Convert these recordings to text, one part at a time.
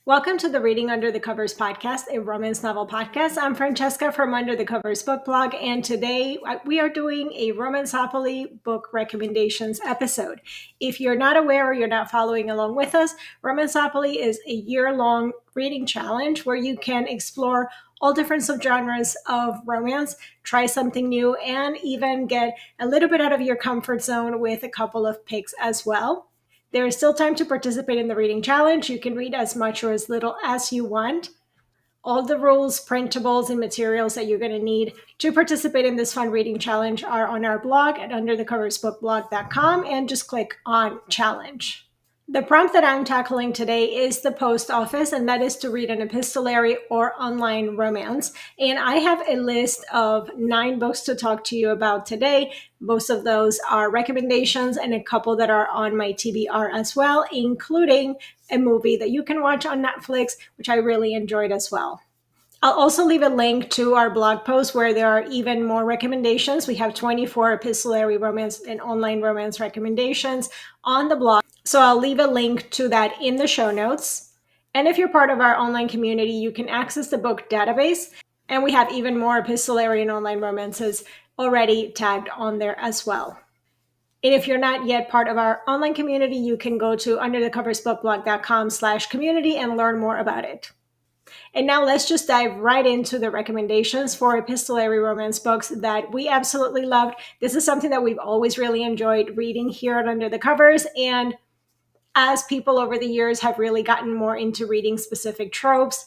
Welcome to the Reading Under the Covers podcast, a romance novel podcast. I'm Francesca from Under the Covers book blog, and today we are doing a Romanceopoly book recommendations episode. If you're not aware or you're not following along with us, Romanceopoly is a year-long reading challenge where you can explore all different subgenres of romance, try something new, and even get a little bit out of your comfort zone with a couple of picks as well. There is still time to participate in the reading challenge. You can read as much or as little as you want. All the rules, printables, and materials that you're going to need to participate in this fun reading challenge are on our blog at underthecoversbookblog.com, and just click on challenge. The prompt that I'm tackling today is the post office, and that is to read an epistolary or online romance. And I have a list of 9 books to talk to you about today. Most of those are recommendations and a couple that are on my TBR as well, including a movie that you can watch on Netflix, which I really enjoyed as well. I'll also leave a link to our blog post where there are even more recommendations. We have 24 epistolary romance and online romance recommendations on the blog. So I'll leave a link to that in the show notes. And if you're part of our online community, you can access the book database. And we have even more epistolary and online romances already tagged on there as well. And if you're not yet part of our online community, you can go to underthecoversbookblog.com/community and learn more about it. And now let's just dive right into the recommendations for epistolary romance books that we absolutely loved. This is something that we've always really enjoyed reading here at Under the Covers. And as people over the years have really gotten more into reading specific tropes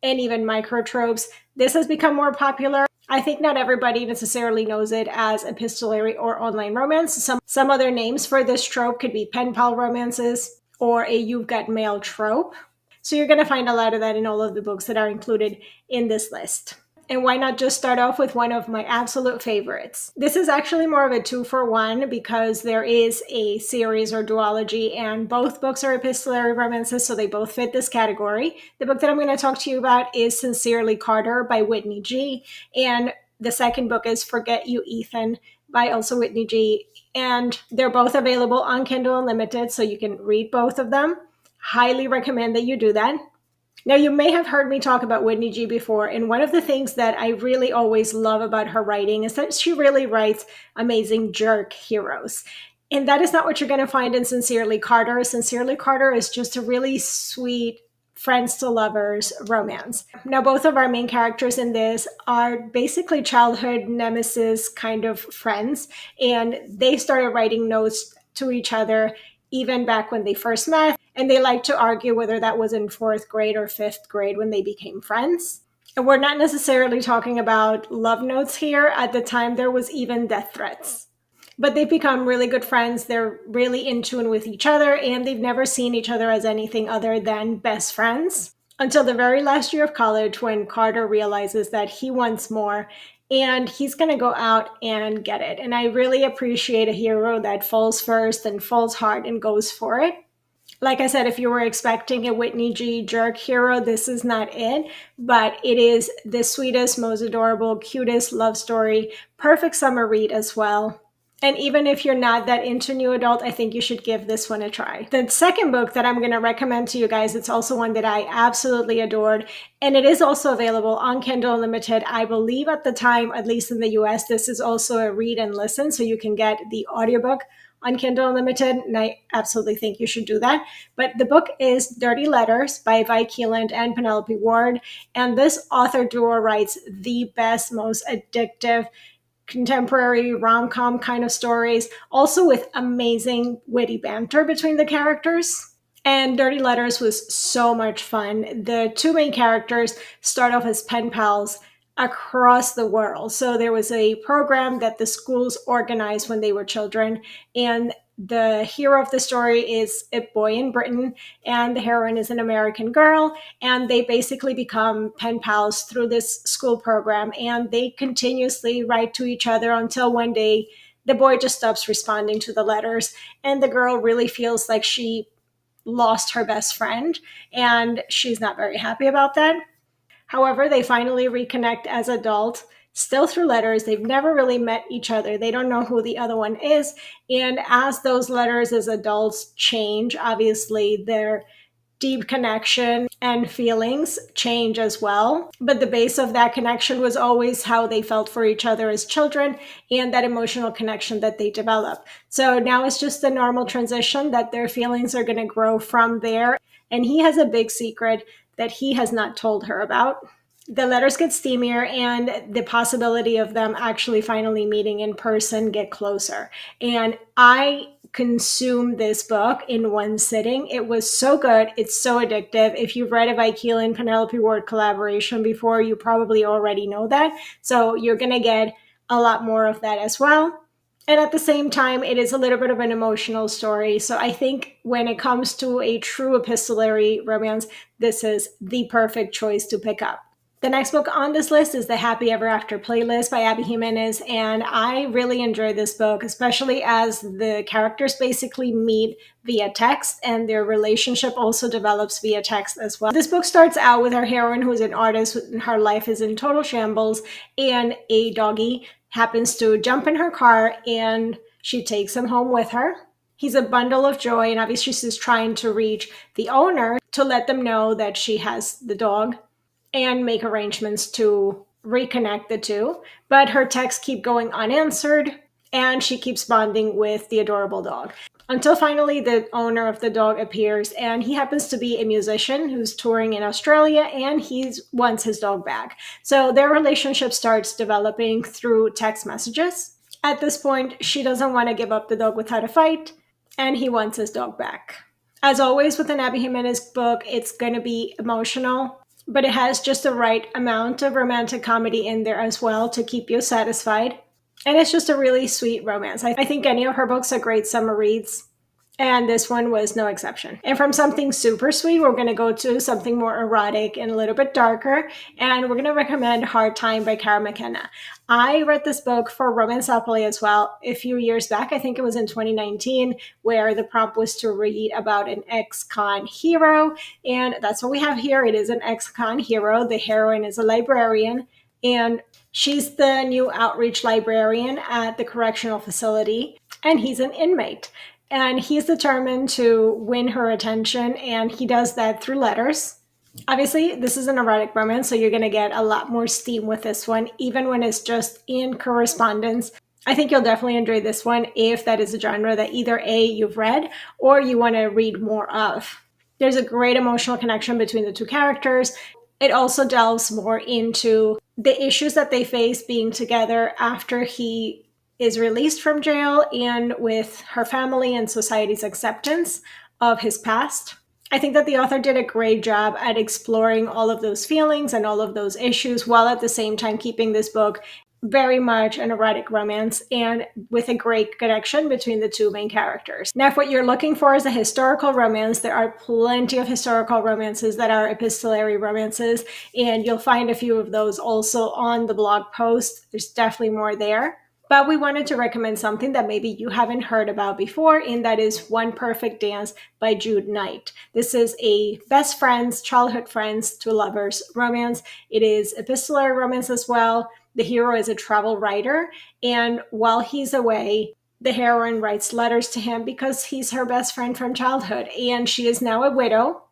and even micro tropes, this has become more popular. I think not everybody necessarily knows it as epistolary or online romance. Some other names for this trope could be Penpal romances or a You've Got Mail trope. So you're going to find a lot of that in all of the books that are included in this list. And why not just start off with one of my absolute favorites? This is actually more of a 2-for-1 because there is a series or duology, and both books are epistolary romances, so they both fit this category. The book that I'm going to talk to you about is Sincerely Carter by Whitney G. And the second book is Forget You, Ethan by also Whitney G. And they're both available on Kindle Unlimited, so you can read both of them. Highly recommend that you do that. Now, you may have heard me talk about Whitney G before, and one of the things that I really always love about her writing is that she really writes amazing jerk heroes. And that is not what you're going to find in Sincerely Carter. Sincerely Carter is just a really sweet friends to lovers romance. Now, both of our main characters in this are basically childhood nemesis kind of friends, and they started writing notes to each other even back when they first met, and they like to argue whether that was in 4th grade or 5th grade when they became friends. And we're not necessarily talking about love notes here. At the time, there was even death threats. But they've become really good friends. They're really in tune with each other, and they've never seen each other as anything other than best friends until the very last year of college, when Carter realizes that he wants more and he's going to go out and get it. And I really appreciate a hero that falls first and falls hard and goes for it. Like I said, if you were expecting a Whitney G jerk hero, this is not it, but it is the sweetest, most adorable, cutest love story. Perfect summer read as well. And even if you're not that into new adult, I think you should give this one a try. The second book that I'm going to recommend to you guys, it's also one that I absolutely adored. And it is also available on Kindle Unlimited. I believe at the time, at least in the US, this is also a read and listen. So you can get the audiobook on Kindle Unlimited. And I absolutely think you should do that. But the book is Dirty Letters by Vi Keeland and Penelope Ward. And this author duo writes the best, most addictive contemporary rom-com kind of stories, also with amazing witty banter between the characters. And Dirty Letters was so much fun. The 2 main characters start off as pen pals across the world. So there was a program that the schools organized when they were children, and the hero of the story is a boy in Britain, and the heroine is an American girl, and they basically become pen pals through this school program, and they continuously write to each other until one day the boy just stops responding to the letters, and the girl really feels like she lost her best friend, and she's not very happy about that. However, they finally reconnect as adults, still through letters. They've never really met each other. They don't know who the other one is. And as those letters as adults change, obviously their deep connection and feelings change as well. But the base of that connection was always how they felt for each other as children and that emotional connection that they develop. So now it's just the normal transition that their feelings are going to grow from there. And he has a big secret that he has not told her about. The letters get steamier and the possibility of them actually finally meeting in person get closer. And I consumed this book in one sitting. It was so good. It's so addictive. If you've read a Vikeel and Penelope Ward collaboration before, you probably already know that. So you're going to get a lot more of that as well. And at the same time, it is a little bit of an emotional story. So I think when it comes to a true epistolary romance, this is the perfect choice to pick up. The next book on this list is The Happy Ever After Playlist by Abby Jimenez, and I really enjoyed this book, especially as the characters basically meet via text and their relationship also develops via text as well. This book starts out with our heroine who's an artist, her life is in total shambles, and a doggy happens to jump in her car and she takes him home with her. He's a bundle of joy, and obviously she's trying to reach the owner to let them know that she has the dog and make arrangements to reconnect the two. But her texts keep going unanswered, and she keeps bonding with the adorable dog. Until finally the owner of the dog appears, and he happens to be a musician who's touring in Australia, and he wants his dog back. So their relationship starts developing through text messages. At this point, she doesn't want to give up the dog without a fight, and he wants his dog back. As always with an Abby Jimenez book, it's going to be emotional, but it has just the right amount of romantic comedy in there as well to keep you satisfied. And it's just a really sweet romance. I think any of her books are great summer reads, and this one was no exception. And from something super sweet, we're going to go to something more erotic and a little bit darker, and we're going to recommend Hard Time by Kara McKenna. I read this book for Romanceopoly as well a few years back. I think it was in 2019, where the prompt was to read about an ex-con hero, and that's what we have here. It is an ex-con hero. The heroine is a librarian, and she's the new outreach librarian at the correctional facility, and he's an inmate. And he's determined to win her attention, and he does that through letters. Obviously, this is an erotic romance, so you're going to get a lot more steam with this one, even when it's just in correspondence. I think you'll definitely enjoy this one if that is a genre that either A, you've read, or you want to read more of. There's a great emotional connection between the two characters. It also delves more into the issues that they face being together after he is released from jail, and with her family and society's acceptance of his past. I think that the author did a great job at exploring all of those feelings and all of those issues, while at the same time keeping this book very much an erotic romance and with a great connection between the two main characters. Now, if what you're looking for is a historical romance, there are plenty of historical romances that are epistolary romances, and you'll find a few of those also on the blog post. There's definitely more there. But we wanted to recommend something that maybe you haven't heard about before, and that is One Perfect Dance by Jude Knight. This is a best friends, childhood friends to lovers romance. It is epistolary romance as well. The hero is a travel writer, and while he's away, the heroine writes letters to him because he's her best friend from childhood, and she is now a widow,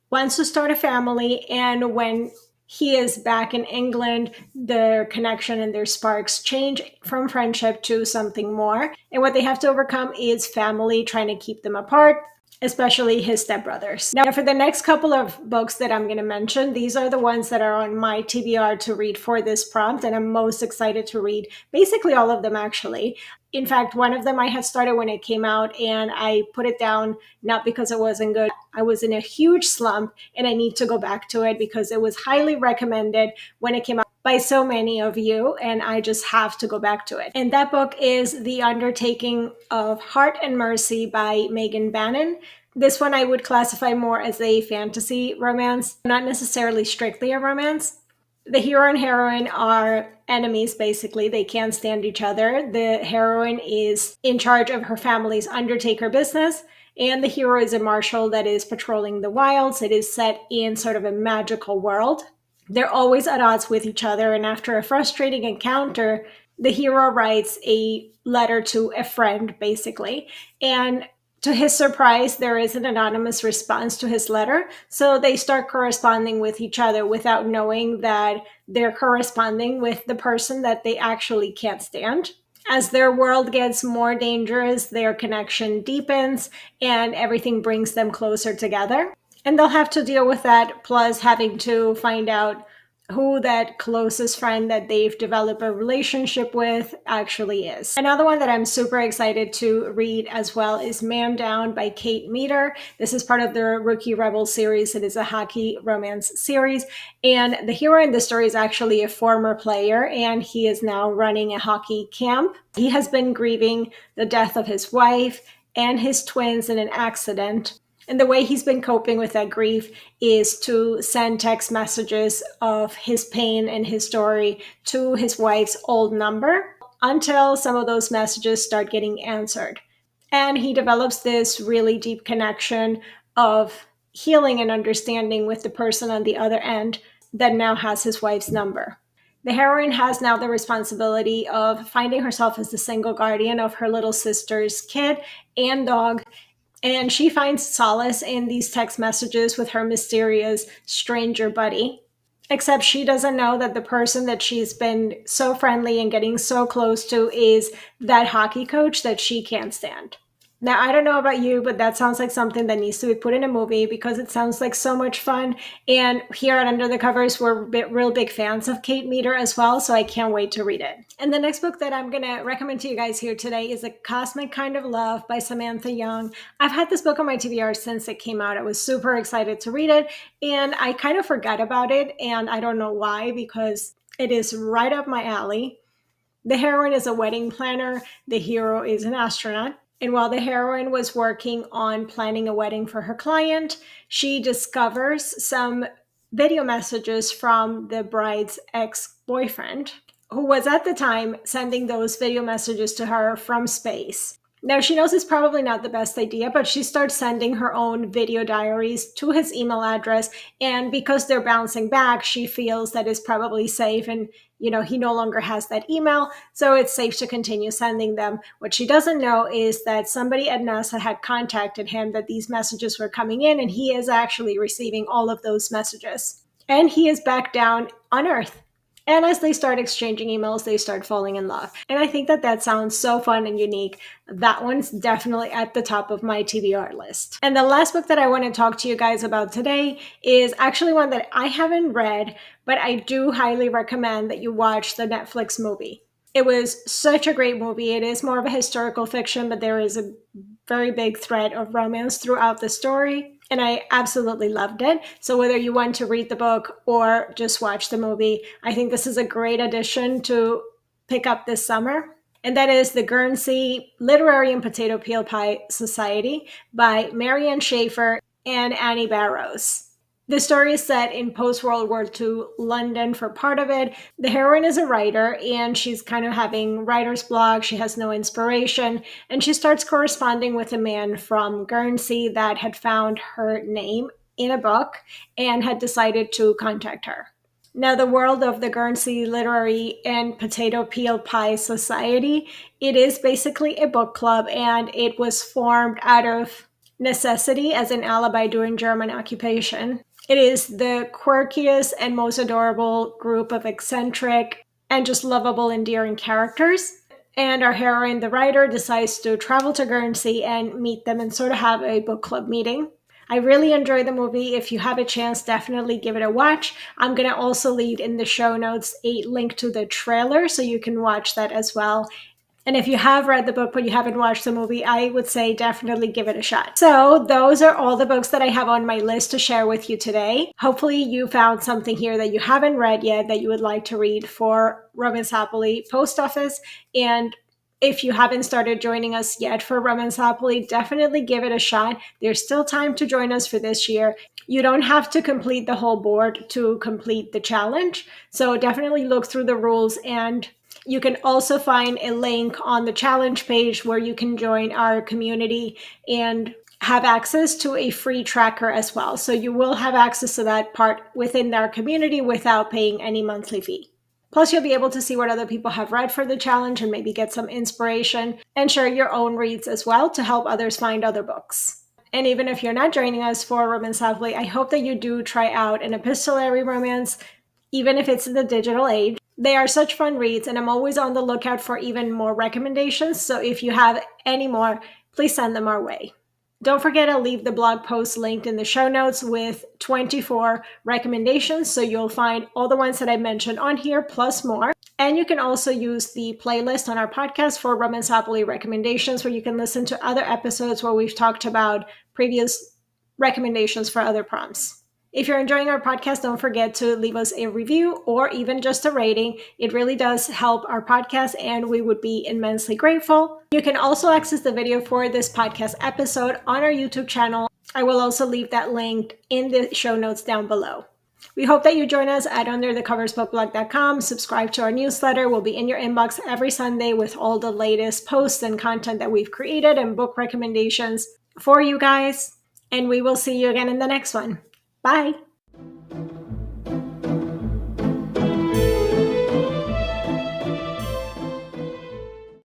wants to start a family, and when he is back in England, their connection and their sparks change from friendship to something more. And what they have to overcome is family trying to keep them apart, especially his stepbrothers. Now, for the next couple of books that I'm going to mention, these are the ones that are on my TBR to read for this prompt, and I'm most excited to read basically all of them, actually. In fact, one of them I had started when it came out, and I put it down not because it wasn't good. I was in a huge slump, and I need to go back to it because it was highly recommended when it came out by so many of you, and I just have to go back to it. And that book is The Undertaking of Heart and Mercy by Megan Bannon. This one I would classify more as a fantasy romance, not necessarily strictly a romance. The hero and heroine are enemies, basically. They can't stand each other. The heroine is in charge of her family's undertaker business, and the hero is a marshal that is patrolling the wilds. It is set in sort of a magical world. They're always at odds with each other, and after a frustrating encounter, the hero writes a letter to a friend, basically. And To his surprise, there is an anonymous response to his letter, so they start corresponding with each other without knowing that they're corresponding with the person that they actually can't stand. As their world gets more dangerous, their connection deepens and everything brings them closer together. And they'll have to deal with that, plus having to find out who that closest friend that they've developed a relationship with actually is. Another one that I'm super excited to read as well is Man Down by Kate Meador. This is part of the Rookie Rebel series. It is a hockey romance series. And the hero in the story is actually a former player, and he is now running a hockey camp. He has been grieving the death of his wife and his twins in an accident. And the way he's been coping with that grief is to send text messages of his pain and his story to his wife's old number until some of those messages start getting answered. And he develops this really deep connection of healing and understanding with the person on the other end that now has his wife's number. The heroine has now the responsibility of finding herself as the single guardian of her little sister's kid and dog. And she finds solace in these text messages with her mysterious stranger buddy. Except she doesn't know that the person that she's been so friendly and getting so close to is that hockey coach that she can't stand. Now, I don't know about you, but that sounds like something that needs to be put in a movie because it sounds like so much fun. And here at Under the Covers, we're real big fans of Kate Meador as well, so I can't wait to read it. And the next book that I'm going to recommend to you guys here today is A Cosmic Kind of Love by Samantha Young. I've had this book on my TBR since it came out. I was super excited to read it, and I kind of forgot about it, and I don't know why, because it is right up my alley. The heroine is a wedding planner. The hero is an astronaut. And while the heroine was working on planning a wedding for her client, she discovers some video messages from the bride's ex-boyfriend, who was at the time sending those video messages to her from space. Now, she knows it's probably not the best idea, but she starts sending her own video diaries to his email address. And because they're bouncing back, she feels that it's probably safe. And, he no longer has that email, so it's safe to continue sending them. What she doesn't know is that somebody at NASA had contacted him that these messages were coming in, and he is actually receiving all of those messages. And he is back down on Earth. And as they start exchanging emails, they start falling in love. And I think that sounds so fun and unique. That one's definitely at the top of my TBR list. And the last book that I want to talk to you guys about today is actually one that I haven't read, but I do highly recommend that you watch the Netflix movie. It was such a great movie. It is more of a historical fiction, but there is a very big thread of romance throughout the story. And I absolutely loved it. So whether you want to read the book or just watch the movie, I think this is a great addition to pick up this summer. And that is The Guernsey Literary and Potato Peel Pie Society by Marianne Schaefer and Annie Barrows. The story is set in post-World War II London for part of it. The heroine is a writer, and she's kind of having writer's block. She has no inspiration, and she starts corresponding with a man from Guernsey that had found her name in a book and had decided to contact her. Now, the world of the Guernsey Literary and Potato Peel Pie Society, it is basically a book club, and it was formed out of necessity as an alibi during German occupation. It is the quirkiest and most adorable group of eccentric and just lovable, endearing characters. And our heroine, the writer, decides to travel to Guernsey and meet them and sort of have a book club meeting. I really enjoyed the movie. If you have a chance, definitely give it a watch. I'm going to also leave in the show notes a link to the trailer so you can watch that as well. And if you have read the book but you haven't watched the movie, I would say definitely give it a shot. So those are all the books that I have on my list to share with you today. Hopefully you found something here that you haven't read yet that you would like to read for Romanceopoly Post Office. And if you haven't started joining us yet for Romanceopoly, definitely give it a shot. There's still time to join us for this year. You don't have to complete the whole board to complete the challenge. So definitely look through the rules, and you can also find a link on the challenge page where you can join our community and have access to a free tracker as well. So you will have access to that part within our community without paying any monthly fee. Plus, you'll be able to see what other people have read for the challenge and maybe get some inspiration and share your own reads as well to help others find other books. And even if you're not joining us for Romanceopoly, I hope that you do try out an epistolary romance, even if it's in the digital age. They are such fun reads, and I'm always on the lookout for even more recommendations. So if you have any more, please send them our way. Don't forget, I'll leave the blog post linked in the show notes with 24 recommendations. So you'll find all the ones that I mentioned on here, plus more. And you can also use the playlist on our podcast for Romanceopoly recommendations, where you can listen to other episodes where we've talked about previous recommendations for other prompts. If you're enjoying our podcast, don't forget to leave us a review or even just a rating. It really does help our podcast, and we would be immensely grateful. You can also access the video for this podcast episode on our YouTube channel. I will also leave that link in the show notes down below. We hope that you join us at underthecoversbookblog.com. Subscribe to our newsletter. We'll be in your inbox every Sunday with all the latest posts and content that we've created and book recommendations for you guys. And we will see you again in the next one. Bye.